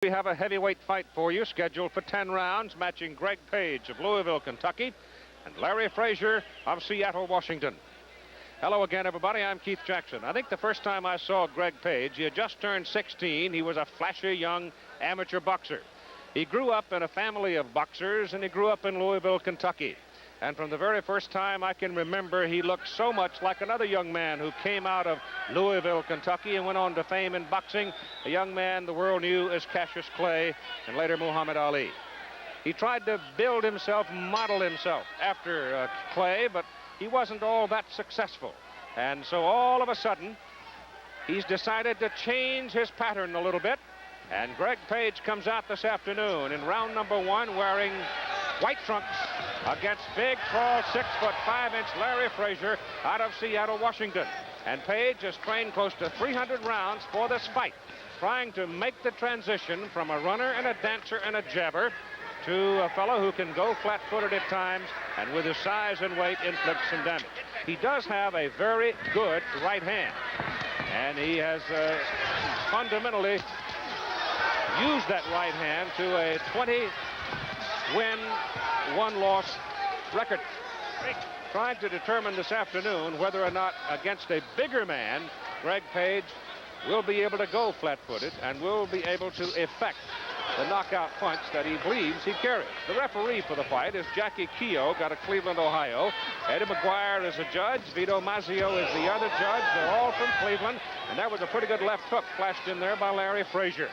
We have a heavyweight fight for you scheduled for 10 rounds, matching Greg Page of Louisville, Kentucky, and Larry Frazier of Seattle, Washington. Hello again, everybody. I'm Keith Jackson. I think the first time I saw Greg Page, he had just turned 16. He was a flashy young amateur boxer. He grew up in a family of boxers, and he grew up in Louisville, Kentucky. And from the very first time I can remember, he looked so much like another young man who came out of Louisville, Kentucky, and went on to fame in boxing, a young man the world knew as Cassius Clay and later Muhammad Ali. He tried to build himself, model himself after Clay, but he wasn't all that successful. And so all of a sudden, he's decided to change his pattern a little bit. And Greg Page comes out this afternoon in round number 1 wearing white trunks against big, tall, 6'5" Larry Frazier out of Seattle, Washington. And Page has trained close to 300 rounds for this fight, trying to make the transition from a runner and a dancer and a jabber to a fellow who can go flat-footed at times and with his size and weight inflict some damage. He does have a very good right hand, and he has fundamentally used that right hand to a 20-win, 1-loss record. Trying to determine this afternoon whether or not against a bigger man, Greg Page will be able to go flat-footed and will be able to effect the knockout punch that he believes he carries. The referee for the fight is Jackie Keogh out of Cleveland, Ohio. Eddie McGuire is a judge. Vito Mazzio is the other judge. They're all from Cleveland, and that was a pretty good left hook flashed in there by Larry Frazier.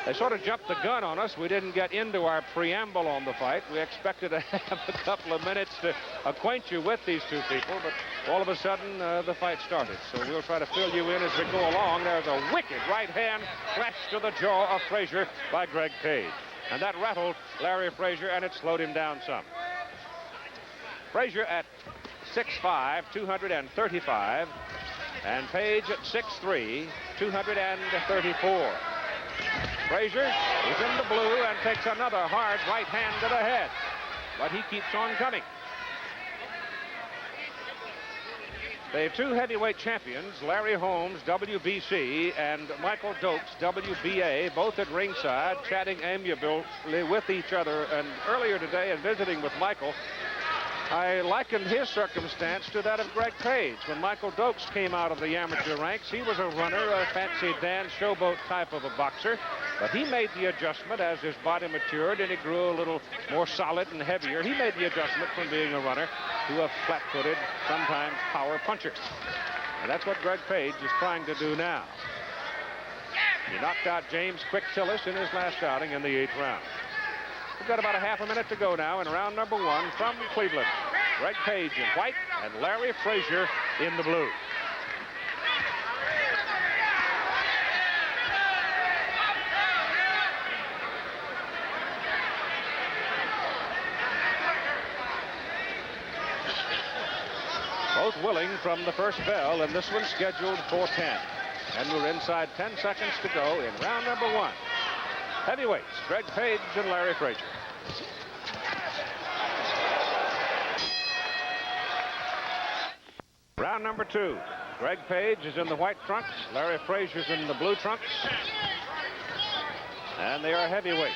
They sort of jumped the gun on us. We didn't get into our preamble on the fight. We expected to have a couple of minutes to acquaint you with these two people, but all of a sudden the fight started. So we'll try to fill you in as we go along. There's a wicked right hand flash to the jaw of Frazier by Greg Page. And that rattled Larry Frazier, and it slowed him down some. Frazier at 6'5", 235, and Page at 6'3", 234. Frazier is in the blue and takes another hard right hand to the head, but he keeps on coming. They have two heavyweight champions, Larry Holmes, WBC, and Michael Dokes, WBA, both at ringside, chatting amiably with each other. And earlier today, in visiting with Michael, I likened his circumstance to that of Greg Page. When Michael Dokes came out of the amateur ranks, he was a runner, a fancy Dan showboat type of a boxer, but he made the adjustment as his body matured and he grew a little more solid and heavier. He made the adjustment from being a runner to a flat-footed, sometimes power puncher. And that's what Greg Page is trying to do now. He knocked out James Quick Tillis in his last outing in the 8th round. We've got about a half a minute to go now in round number 1 from Cleveland. Greg Page in white and Larry Frazier in the blue. Both willing from the first bell, and this one's scheduled for 10. And we're inside 10 seconds to go in round number 1. Heavyweights, Greg Page and Larry Frazier. Round number 2. Greg Page is in the white trunks. Larry Frazier's in the blue trunks. And they are heavyweights.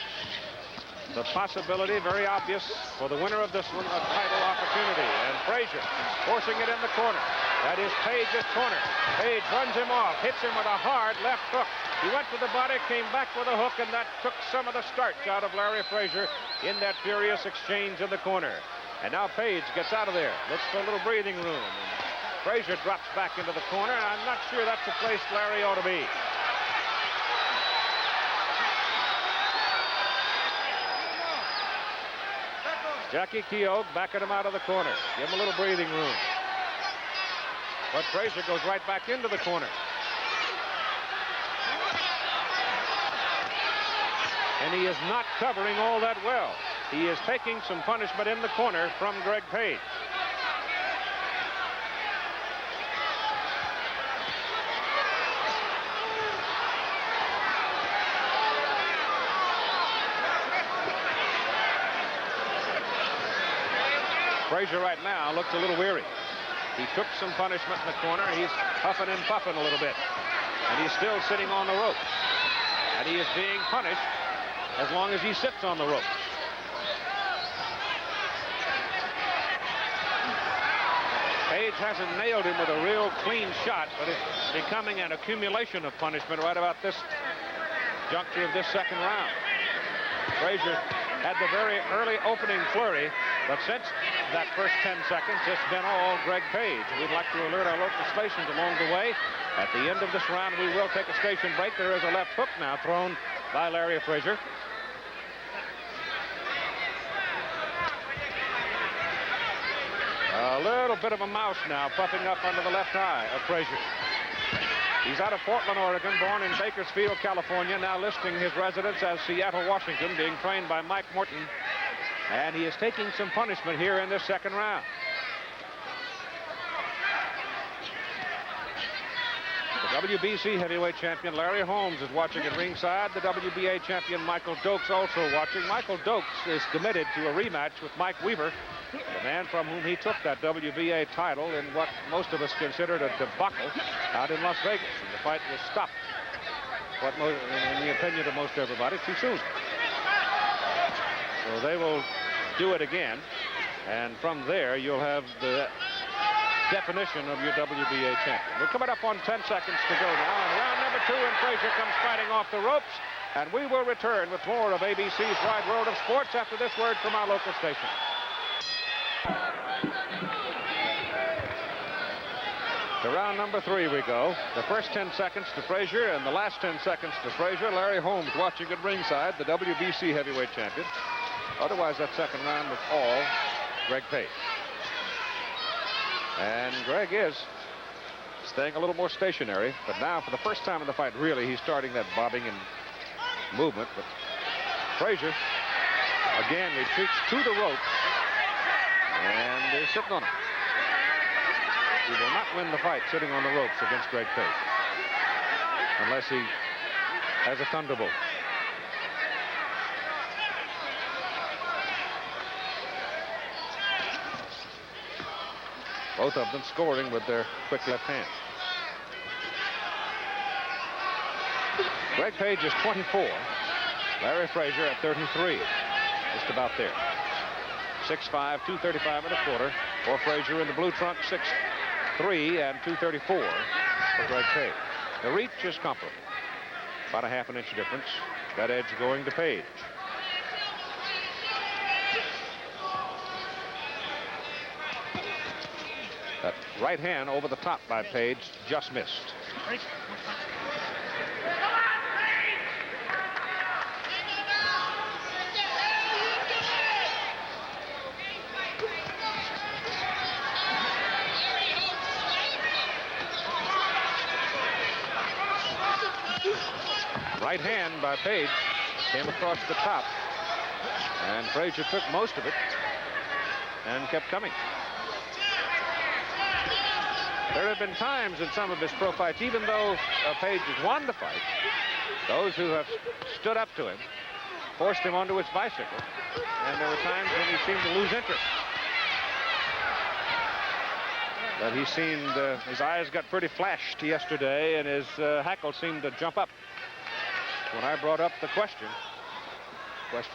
The possibility, very obvious, for the winner of this one, a title opportunity. And Frazier forcing it in the corner. That is Page's corner. Page runs him off, hits him with a hard left hook. He went to the body, came back with a hook, and that took some of the starch out of Larry Frazier in that furious exchange in the corner. And now Page gets out of there, looks for a little breathing room. And Frazier drops back into the corner, and I'm not sure that's the place Larry ought to be. Jackie Keogh backing him out of the corner. Give him a little breathing room. But Frazier goes right back into the corner. And he is not covering all that well. He is taking some punishment in the corner from Greg Page. Frazier right now looks a little weary. He took some punishment in the corner. He's huffing and puffing a little bit. And he's still sitting on the ropes. and he is being punished as long as he sits on the ropes. Page hasn't nailed him with a real clean shot, but it's becoming an accumulation of punishment right about this juncture of this second round. Frazier had the very early opening flurry, but since that first 10 seconds, it's been all Greg Page. We'd like to alert our local stations along the way. At the end of this round, we will take a station break. There is a left hook now thrown by Larry Frazier. A little bit of a mouse now puffing up under the left eye of Frazier. He's out of Portland, Oregon, born in Bakersfield, California, now listing his residence as Seattle, Washington, being trained by Mike Morton. And he is taking some punishment here in this second round. The WBC heavyweight champion Larry Holmes is watching at ringside. The WBA champion Michael Dokes also watching. Michael Dokes is committed to a rematch with Mike Weaver, the man from whom he took that WBA title in what most of us considered a debacle out in Las Vegas. And the fight was stopped, in the opinion of most everybody, too soon. So they will do it again, and from there you'll have the definition of your WBA champion. We're coming up on 10 seconds to go now, and round number 2, and Frazier comes fighting off the ropes, and we will return with more of ABC's Wide World of Sports after this word from our local station. To round number 3 we go. The first 10 seconds to Frazier and the last 10 seconds to Frazier. Larry Holmes watching at ringside, the WBC heavyweight champion. Otherwise, that second round was all Greg Page. And Greg is staying a little more stationary, but now for the first time in the fight, really, he's starting that bobbing and movement. But Frazier, again, retreats to the ropes, and they're sitting on him. He will not win the fight sitting on the ropes against Greg Page, unless he has a thunderbolt. Both of them scoring with their quick left hand. Greg Page is 24. Larry Frazier at 33. Just about there. 6'5", 235 and a quarter. For Frazier in the blue trunk, 6'3" and 234 for Greg Page. The reach is comparable. About a half an inch difference. That edge going to Page. That right hand over the top by Page just missed. Right hand by Page came across the top, and Frazier took most of it and kept coming. There have been times in some of his pro fights, even though Page has won the fight, those who have stood up to him forced him onto his bicycle, and there were times when he seemed to lose interest. But he seemed, his eyes got pretty flashed yesterday, and his hackle seemed to jump up when I brought up the question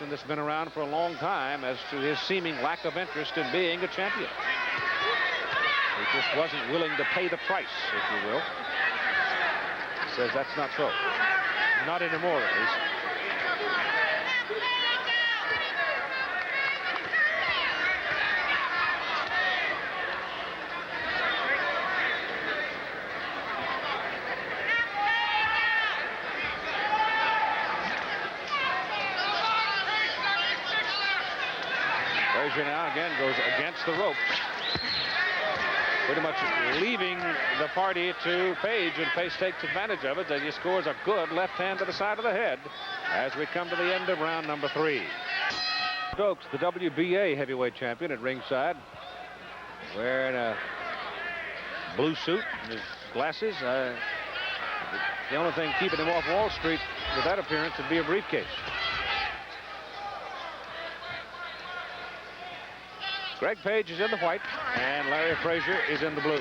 that's been around for a long time as to his seeming lack of interest in being a champion. He just wasn't willing to pay the price, if you will. He says that's not so. Not anymore, at least. Frazier now again goes against the ropes, pretty much leaving the party to Page, and Page takes advantage of it as he scores a good left hand to the side of the head as we come to the end of round number 3. Stokes, the WBA heavyweight champion, at ringside, wearing a blue suit and his glasses. The only thing keeping him off Wall Street with that appearance would be a briefcase. Greg Page is in the white, and Larry Frazier is in the blue.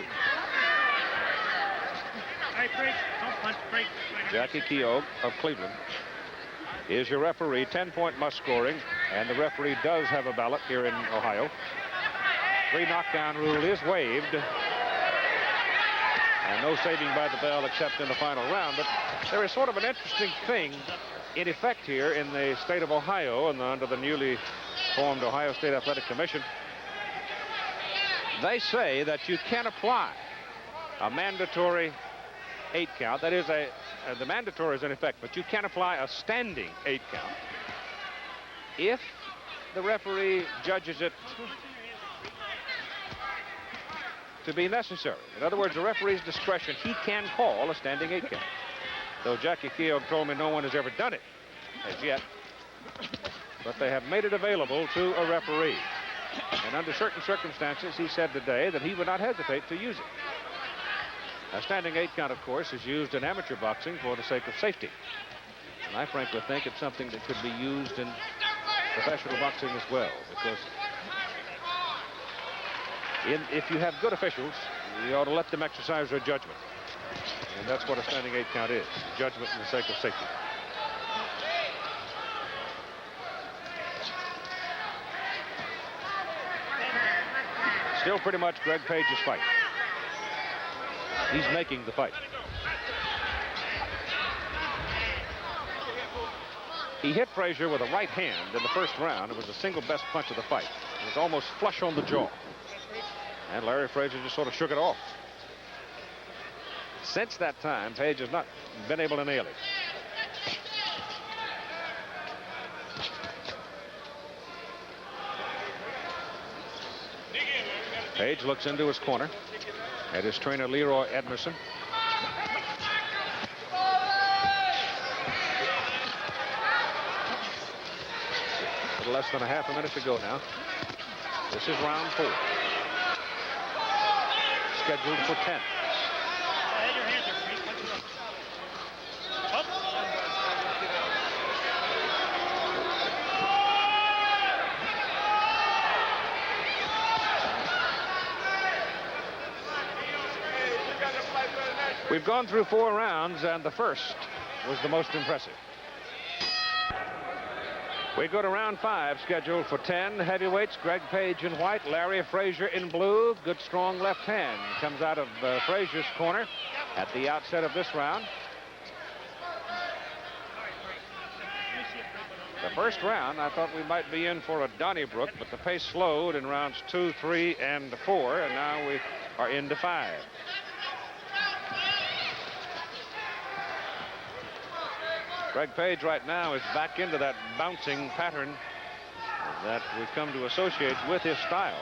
Jackie Keogh of Cleveland is your referee. 10-point must scoring, and the referee does have a ballot here in Ohio. 3 knockdown rule is waived, and no saving by the bell except in the final round. But there is sort of an interesting thing in effect here in the state of Ohio and under the newly formed Ohio State Athletic Commission. They say that you can apply a mandatory 8 count. That is, the mandatory is in effect, but you can apply a standing 8 count if the referee judges it to be necessary. In other words, the referee's discretion, he can call a standing 8 count. Though Jackie Keogh told me no one has ever done it as yet. But they have made it available to a referee. And under certain circumstances, he said today that he would not hesitate to use it. A standing 8 count, of course, is used in amateur boxing for the sake of safety. And I frankly think it's something that could be used in professional boxing as well, because if you have good officials, you ought to let them exercise their judgment. And that's what a standing 8 count is, judgment for the sake of safety. Still pretty much Greg Page's fight. He's making the fight. He hit Frazier with a right hand in the first round. It was the single best punch of the fight. It was almost flush on the jaw. And Larry Frazier just sort of shook it off. Since that time, Page has not been able to nail it. Page looks into his corner at his trainer Leroy Edmondson. A little less than a half a minute to go now. This is round 4. Scheduled for 10. We've gone through 4 rounds, and the first was the most impressive. We go to round 5, scheduled for 10 heavyweights. Greg Page in white, Larry Frazier in blue. Good strong left hand comes out of Frazier's corner at the outset of this round. The first round, I thought we might be in for a Donnybrook, but the pace slowed in rounds 2, 3, and 4, and now we are into 5. Greg Page right now is back into that bouncing pattern that we've come to associate with his style.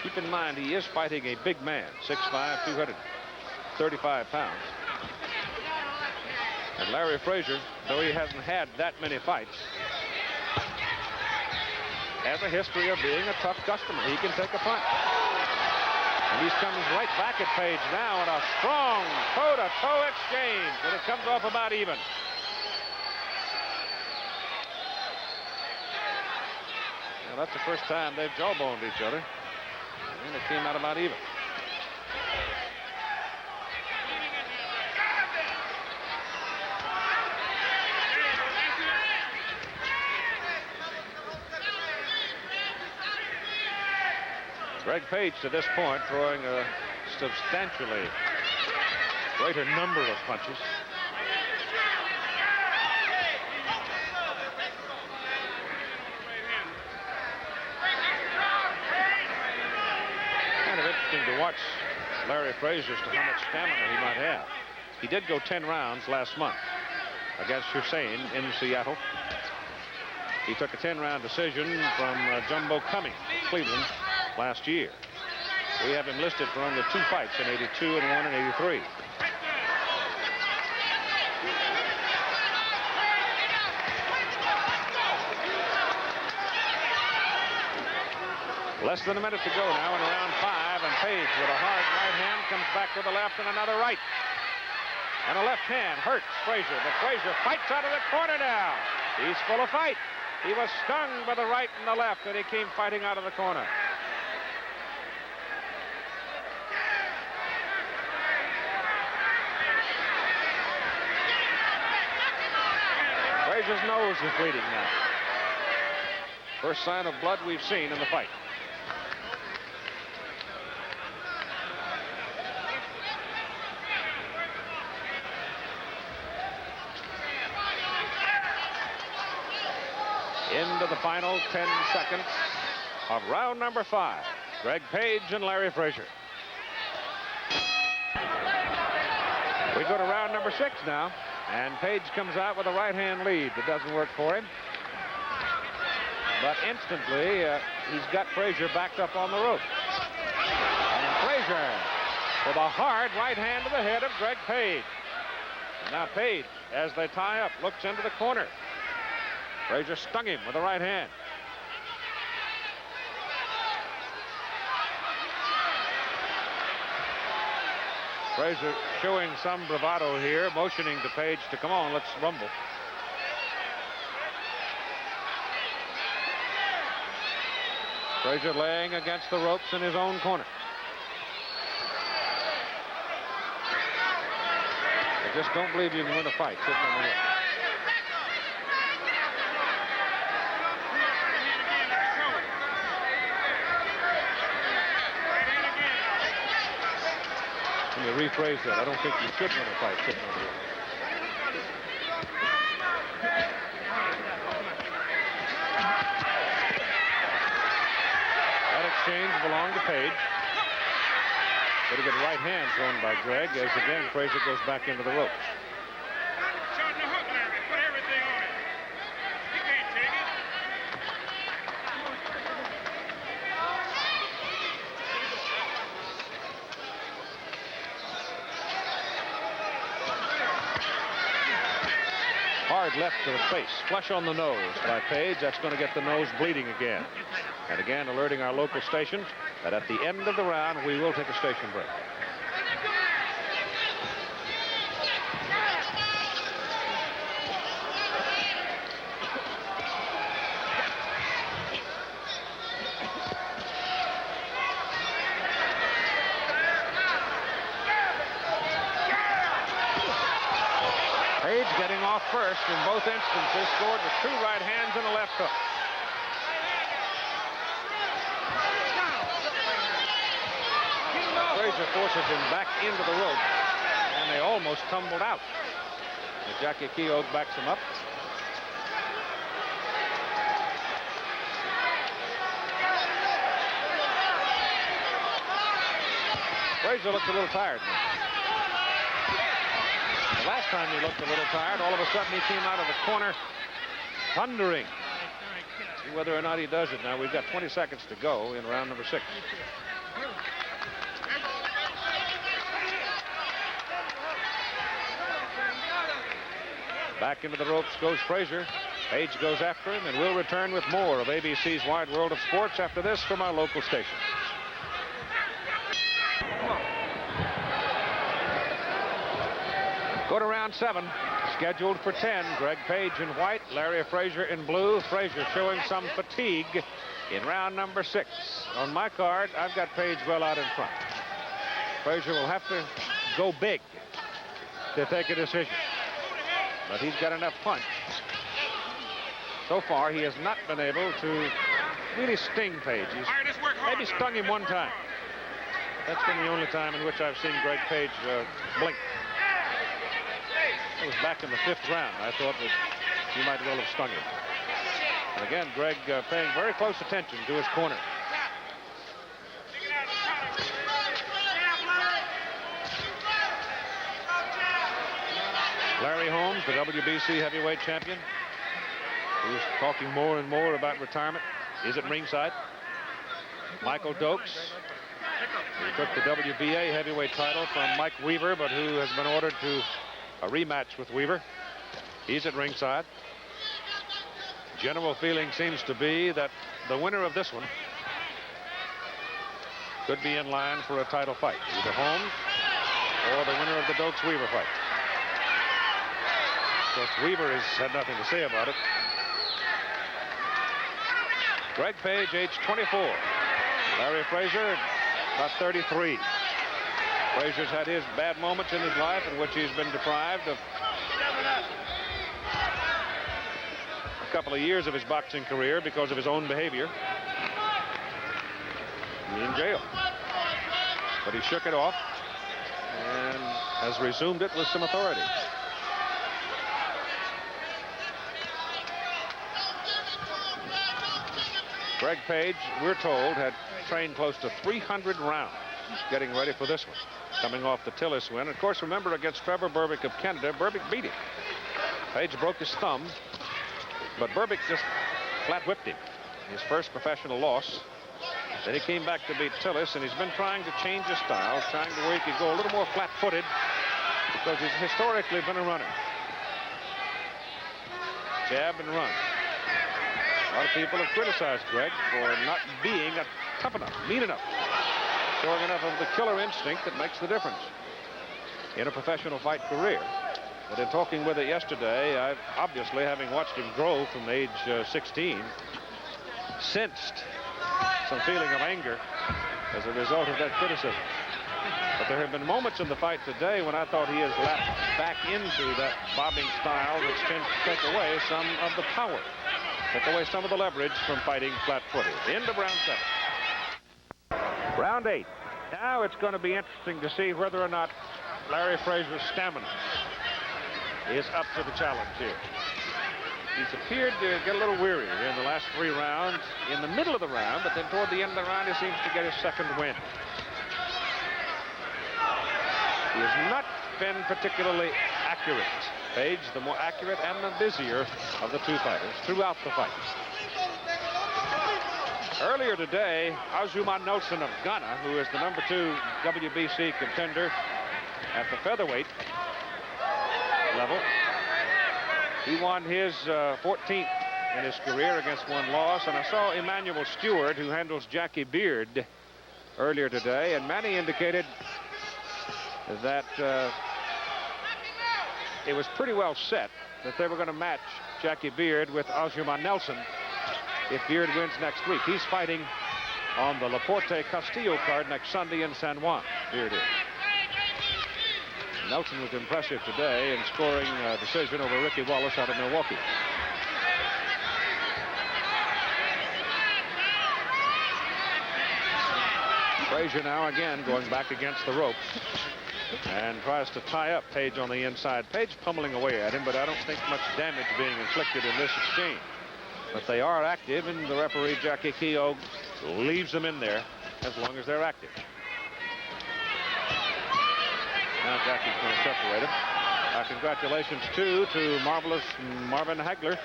Keep in mind, he is fighting a big man, 6'5", 235 pounds. And Larry Frazier, though he hasn't had that many fights, has a history of being a tough customer. He can take a punch. And he's coming right back at Page now in a strong toe-to-toe exchange, and it comes off about even. Well, that's the first time they've jawboned each other, and it came out about even. Greg Page to this point throwing a substantially greater number of punches. Kind of interesting to watch Larry Frazier as to how much stamina he might have. He did go 10 rounds last month against Hussein in Seattle. He took a 10-round decision from Jumbo Cummings, Cleveland, last year. We have him listed for only 2 fights in 82 and 1 in 83. Less than a minute to go now in round 5, and Page with a hard right hand comes back to the left and another right. And a left hand hurts Frazier, but Frazier fights out of the corner now. He's full of fight. He was stung by the right and the left, and he came fighting out of the corner. Frazier's nose is bleeding now. First sign of blood we've seen in the fight. Into the final 10 seconds of round number 5. Greg Page and Larry Frazier. We go to round number 6 now, and Page comes out with a right-hand lead that doesn't work for him. But instantly, he's got Frazier backed up on the rope. And Frazier with a hard right hand to the head of Greg Page. Now Page, as they tie up, looks into the corner. Frazier stung him with the right hand. Frazier showing some bravado here, motioning to Page to come on, let's rumble. Frazier laying against the ropes in his own corner. I just don't believe you can win a fight sitting on the rope. Let me rephrase that. I don't think you should win a fight sitting on the rope. That exchange belonged to Page. Pretty good right hand thrown by Greg as again Frazier goes back into the ropes. Hard left to the face, flush on the nose by Page. That's going to get the nose bleeding again. And again, alerting our local stations that at the end of the round, we will take a station break. Page getting off first in both instances, scored with 2 right hands and a left hook. Frazier forces him back into the rope, and they almost tumbled out. But Jackie Keogh backs him up. Frazier looks a little tired now. The last time he looked a little tired, all of a sudden he came out of the corner thundering. See whether or not he does it now. We've got 20 seconds to go in round number 6. Back into the ropes goes Frazier. Page goes after him, and we'll return with more of ABC's Wide World of Sports after this from our local station. Go to round 7, scheduled for 10. Greg Page in white, Larry Frazier in blue. Frazier showing some fatigue in round number 6. On my card, I've got Page well out in front. Frazier will have to go big to take a decision. But he's got enough punch. So far, he has not been able to really sting Page. He's maybe stung him one time. That's been the only time in which I've seen Greg Page blink. It was back in the 5th round. I thought that he might well have stung him. And again, Greg paying very close attention to his corner. Larry Holmes, the WBC heavyweight champion, who's talking more and more about retirement, is at ringside. Michael Dokes, who took the WBA heavyweight title from Mike Weaver, but who has been ordered to a rematch with Weaver. He's at ringside. General feeling seems to be that the winner of this one could be in line for a title fight, either Holmes or the winner of the Dokes-Weaver fight. Of course, Weaver has had nothing to say about it. Greg Page, age 24. Larry Frazier, about 33. Frazier's had his bad moments in his life in which he's been deprived of couple of years of his boxing career because of his own behavior. In jail. But he shook it off and has resumed it with some authority. Greg Page, we're told, had trained close to 300 rounds getting ready for this one, coming off the Tillis win. Of course, remember, against Trevor Berbick of Canada, Berbick beat him. Page broke his thumb, but Berbick just flat whipped him. His first professional loss. Then he came back to beat Tillis, and he's been trying to change his style, trying to where he could go a little more flat-footed, because he's historically been a runner. Jab and run. A lot of people have criticized Greg for not being tough enough, mean enough, showing enough of the killer instinct that makes the difference in a professional fight career. But in talking with it yesterday, I've obviously, having watched him grow from age 16, sensed some feeling of anger as a result of that criticism. But there have been moments in the fight today when I thought he has lapped back into that bobbing style which tends to take away some of the power, take away some of the leverage from fighting flat-footed. End of round 7. Round 8. Now it's going to be interesting to see whether or not Larry Frazier's stamina is up to the challenge here. He's appeared to get a little weary in the last 3 rounds, in the middle of the round, but then toward the end of the round, he seems to get his second win. He has not been particularly accurate. Page, the more accurate and the busier of the two fighters throughout the fight. Earlier today, Azuman Nelson of Ghana, who is the #2 WBC contender at the featherweight level, he won his 14th in his career against 1 loss. And I saw Emmanuel Stewart, who handles Jackie Beard, earlier today, and Manny indicated that it was pretty well set that they were going to match Jackie Beard with Azuman Nelson if Beard wins next week. He's fighting on the Laporte Castillo card next Sunday in San Juan. Beard is. Nelson was impressive today in scoring a decision over Ricky Wallace out of Milwaukee. Frazier now again going back against the ropes and tries to tie up Page on the inside. Page pummeling away at him, but I don't think much damage being inflicted in this exchange. But they are active, and the referee, Jackie Keogh, leaves them in there as long as they're active. Now Jackie's going to separate him. Congratulations, too, to marvelous Marvin Hagler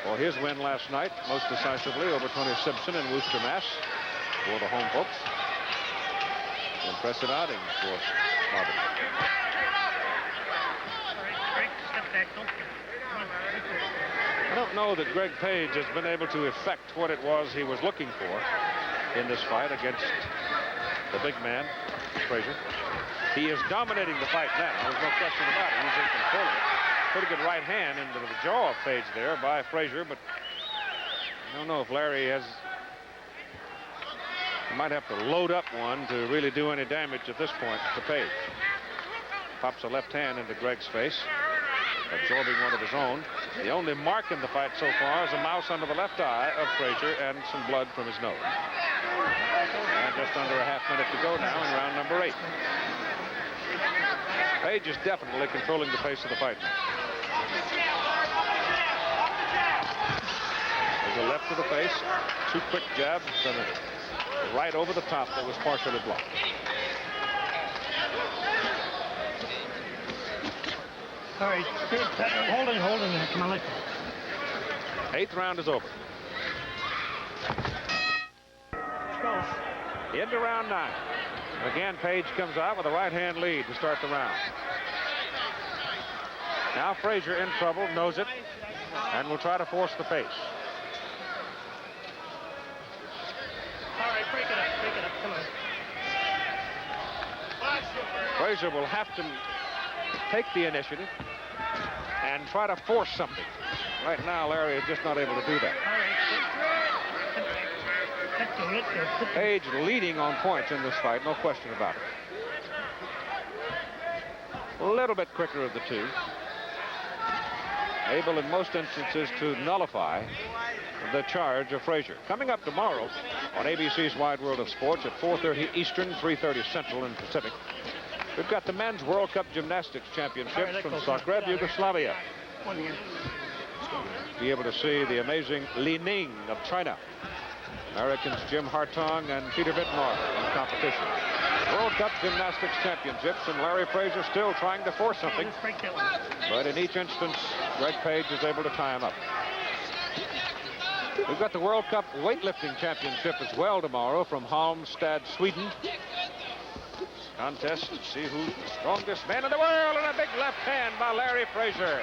for his win last night, most decisively over Tony Simpson in Worcester, Mass. For the home folks. Impressive outing for Marvin. I don't know that Greg Page has been able to effect what it was he was looking for in this fight against the big man, Frazier. He is dominating the fight now. There's no question about it. He's in control of it. Pretty good right hand into the jaw of Page there by Frazier, but I don't know if Larry has... He might have to load up one to really do any damage at this point to Page. Pops a left hand into Greg's face, absorbing one of his own. The only mark in the fight so far is a mouse under the left eye of Frazier and some blood from his nose. And just under a half minute to go now in round number 8. Page is definitely controlling the pace of the fight now. There's a left to the face, 2 quick jabs, and a right over the top that was partially blocked. All right, hold it, come on, let's go. 8th round is over. Into round 9. Again, Page comes out with a right-hand lead to start the round. Now Frazier in trouble, knows it, and will try to force the pace. All right, break it up, come on. Frazier will have to take the initiative and try to force something. Right now, Larry is just not able to do that. Page leading on points in this fight, no question about it. A little bit quicker of the two. able in most instances to nullify the charge of Frazier. Coming up tomorrow on ABC's Wide World of Sports at 4:30 Eastern, 3:30 Central and Pacific, we've got the Men's World Cup Gymnastics Championships from Zagreb, Yugoslavia. Be able to see the amazing Li Ning of China. Americans Jim Hartong and Peter Vidmar in competition. World Cup Gymnastics Championships, and Larry Frazier still trying to force something. But in each instance, Greg Page is able to tie him up. We've got the World Cup Weightlifting Championship as well tomorrow from Halmstad, Sweden. Contest to see who's the strongest man in the world, and a big left hand by Larry Frazier.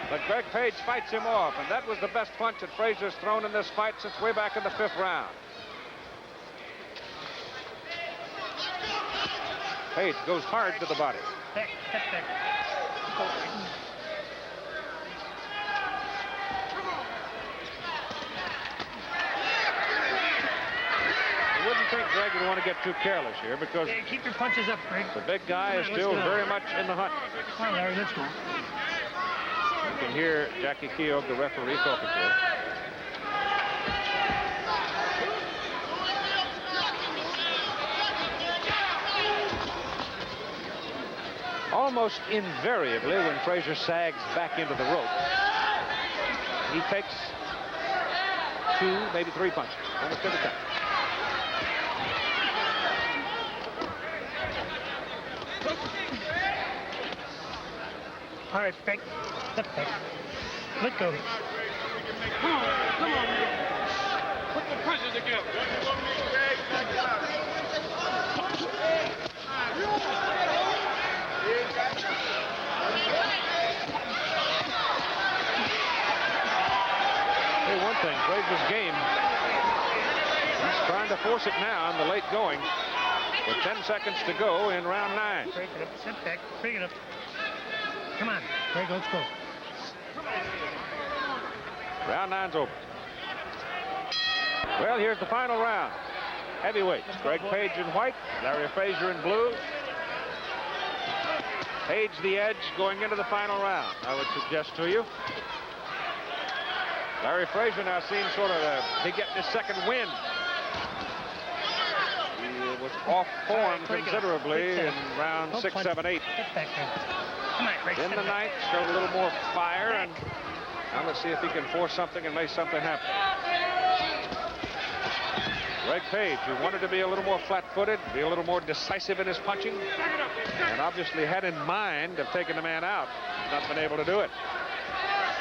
But Greg Page fights him off, and that was the best punch that Frazier's thrown in this fight since way back in the 5th round. Page goes hard to the body. I wouldn't think Greg would want to get too careless here because keep your punches up, Greg. The big guy is still very much in the hunt. Come on, Larry, let's go. You can hear Jackie Keogh, the referee, talking to him. Almost invariably, when Frazier sags back into the rope, he takes 2, maybe 3 punches, almost every time. All right, Frank. Step back. Let go. Come on, come on. Put the pressure together. Hey, one thing, Frazier's game. He's trying to force it now in the late going with 10 seconds to go in round 9. Break it up, step back, break it up. Come on, Greg, let's go. Round 9's over. Well, here's the final round. Heavyweights. Greg Page in white, Larry Frazier in blue. Page the edge going into the final round, I would suggest to you. Larry Frazier now seems sort of to get his second win. He was off form considerably in round 6, 7, 8. In the 9th, showed a little more fire, and now let's see if he can force something and make something happen. Greg Page, who wanted to be a little more flat-footed, be a little more decisive in his punching, and obviously had in mind of taking the man out, not been able to do it.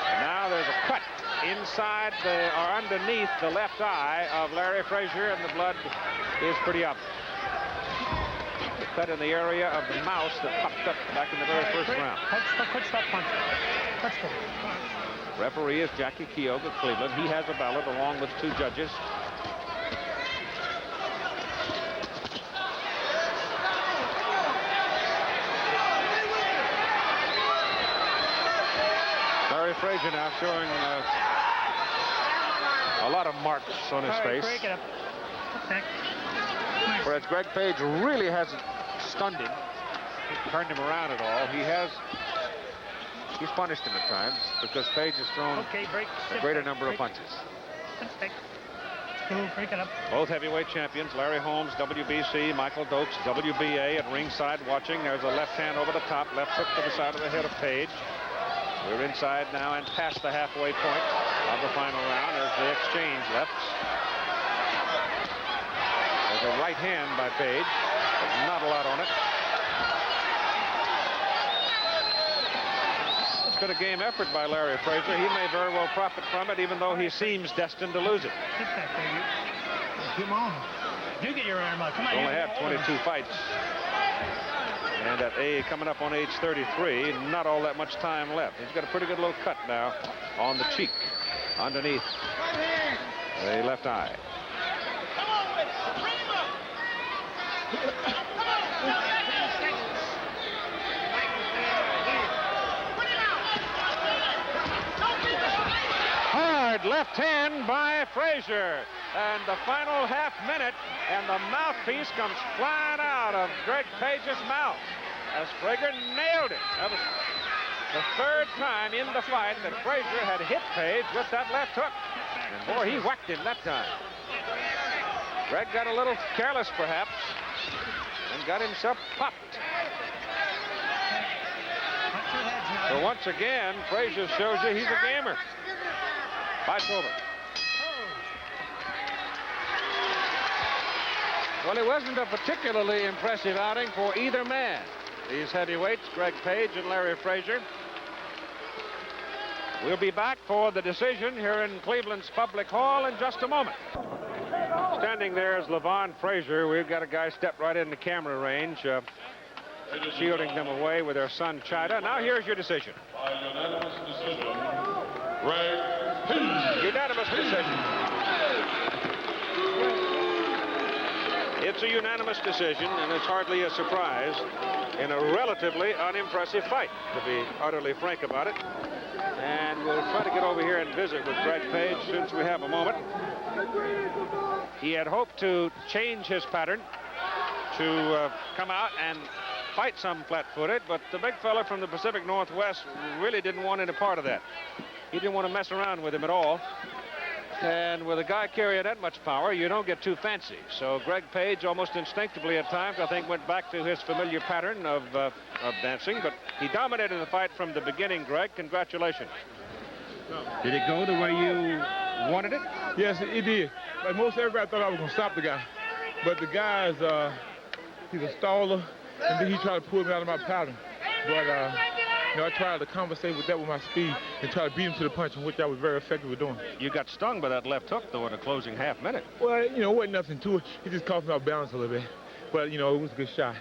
And now there's a cut inside or underneath the left eye of Larry Frazier, and the blood is pretty obvious. Cut in the area of the mouse that popped up back in the very first round. Referee is Jackie Keogh of Cleveland. He has a ballot along with 2 judges. Larry Frazier now showing a lot of marks on his face. Break it up. Whereas Greg Page really hasn't stunned him, turned him around at all. He's punished him at times because Page has thrown a greater number of punches. Break it up. Both heavyweight champions, Larry Holmes, WBC, Michael Dokes, WBA, at ringside watching. There's a left hand over the top, left hook to the side of the head of Page. We're inside now and past the halfway point of the final round as the exchange left. There's a right hand by Page, but not a lot on it. It's been a game effort by Larry Frazier. He may very well profit from it, even though he seems destined to lose it. Come on. You get your arm out. Come on. He's only had 22 fights. And at coming up on age 33, not all that much time left. He's got a pretty good little cut now on the cheek underneath the left eye. Hard left hand by Frazier. And the final half minute, and the mouthpiece comes flying out of Greg Page's mouth as Frazier nailed it. That was The third time in the fight that Frazier had hit Page with that left hook. And boy, he whacked him that time. Greg got a little careless, perhaps, and got himself popped. So once again, Frazier shows you he's a gamer. Fight's over. Well, it wasn't a particularly impressive outing for either man. These heavyweights, Greg Page and Larry Frazier. We'll be back for the decision here in Cleveland's Public Hall in just a moment. Standing there is LaVon Frazier. We've got a guy step right in the camera range, shielding them away with their son, Chida. Now here's your decision. By unanimous decision, Greg Page. Unanimous decision. It's a unanimous decision, and it's hardly a surprise in a relatively unimpressive fight, to be utterly frank about it. And we'll try to get over here and visit with Greg Page since we have a moment. He had hoped to change his pattern to come out and fight some flat-footed, but the big fella from the Pacific Northwest really didn't want any part of that. He didn't want to mess around with him at all. And with a guy carrying that much power, you don't get too fancy. So Greg Page, almost instinctively at times, I think, went back to his familiar pattern of dancing. But he dominated the fight from the beginning, Greg. Congratulations. Did it go the way you wanted it? Yes, it did. Like most everybody thought I was going to stop the guy. But the guy is, he's a staller, and then he tried to pull me out of my pattern. But, you know, I tried to compensate with that with my speed and try to beat him to the punch, which I was very effective at doing. You got stung by that left hook, though, in the closing half minute. Well, you know, it wasn't nothing to it. He just caught me off balance a little bit. But, you know, it was a good shot.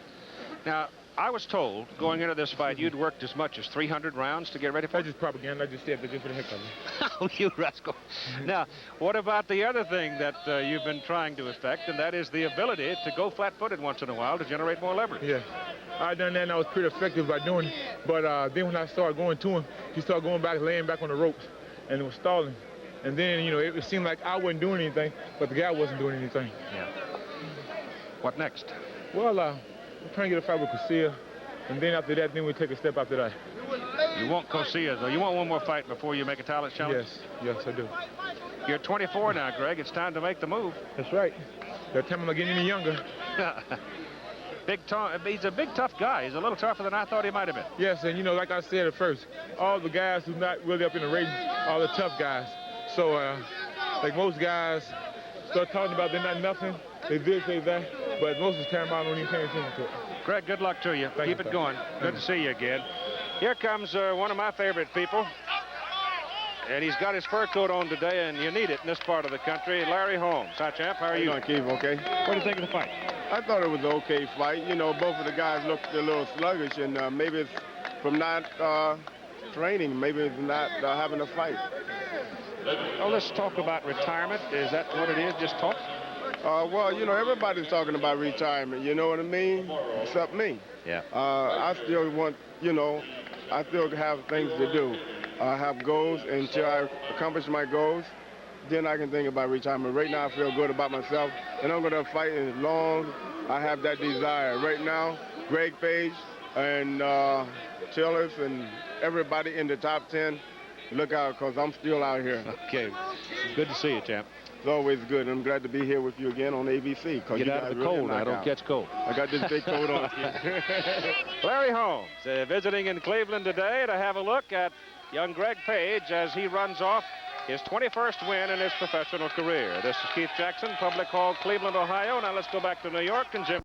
Now, I was told going into this fight you'd worked as much as 300 rounds to get ready for it. That's just propaganda. I just said that just for the heck of it. Oh, you rascal. Now, what about the other thing that you've been trying to effect, and that is the ability to go flat-footed once in a while to generate more leverage? Yeah. I done that, and I was pretty effective by doing it. But then when I started going to him, he started going back, laying back on the ropes, and it was stalling. And then, you know, it seemed like I wasn't doing anything, but the guy wasn't doing anything. Yeah. What next? Well, we're trying to get a fight with Casilla, and then after that, then we'll take a step after that. You want Casilla, though. You want one more fight before you make a talent challenge? Yes, I do. You're 24 now, Greg. It's time to make the move. That's right. That time I'm not getting any younger. He's a big, tough guy. He's a little tougher than I thought he might have been. Yes, and you know, like I said at first, all the guys who's not really up in the ratings are the tough guys. So, like most guys start talking about they're not nothing, they this, they that, but most of the time I don't even pay attention to it. Greg, good luck to you. Thank Keep you, it going. Good to see you again. Here comes one of my favorite people. And he's got his fur coat on today, and you need it in this part of the country. Larry Holmes. Hi, champ. How are you? Keith, okay? What do you think of the fight? I thought it was an okay fight. You know, both of the guys looked a little sluggish, and maybe it's from not training. Maybe it's not having a fight. Oh, let's talk about retirement. Is that what it is? Just talk? Well, you know, everybody's talking about retirement. You know what I mean? Except me. Yeah. I still want, you know, I still have things to do. I have goals, and until I accomplish my goals, then I can think about retirement. Right now, I feel good about myself, and I'm going to fight as long I have that desire. Right now, Greg Page and Chillers and everybody in the top 10, look out, because I'm still out here. Okay. Good to see you, champ. It's always good. I'm glad to be here with you again on ABC. Get out of the cold. I don't catch cold. I got this big coat on. Larry Holmes visiting in Cleveland today to have a look at young Greg Page as he runs off his 21st win in his professional career. This is Keith Jackson, Public Hall, Cleveland, Ohio. Now let's go back to New York and Jim.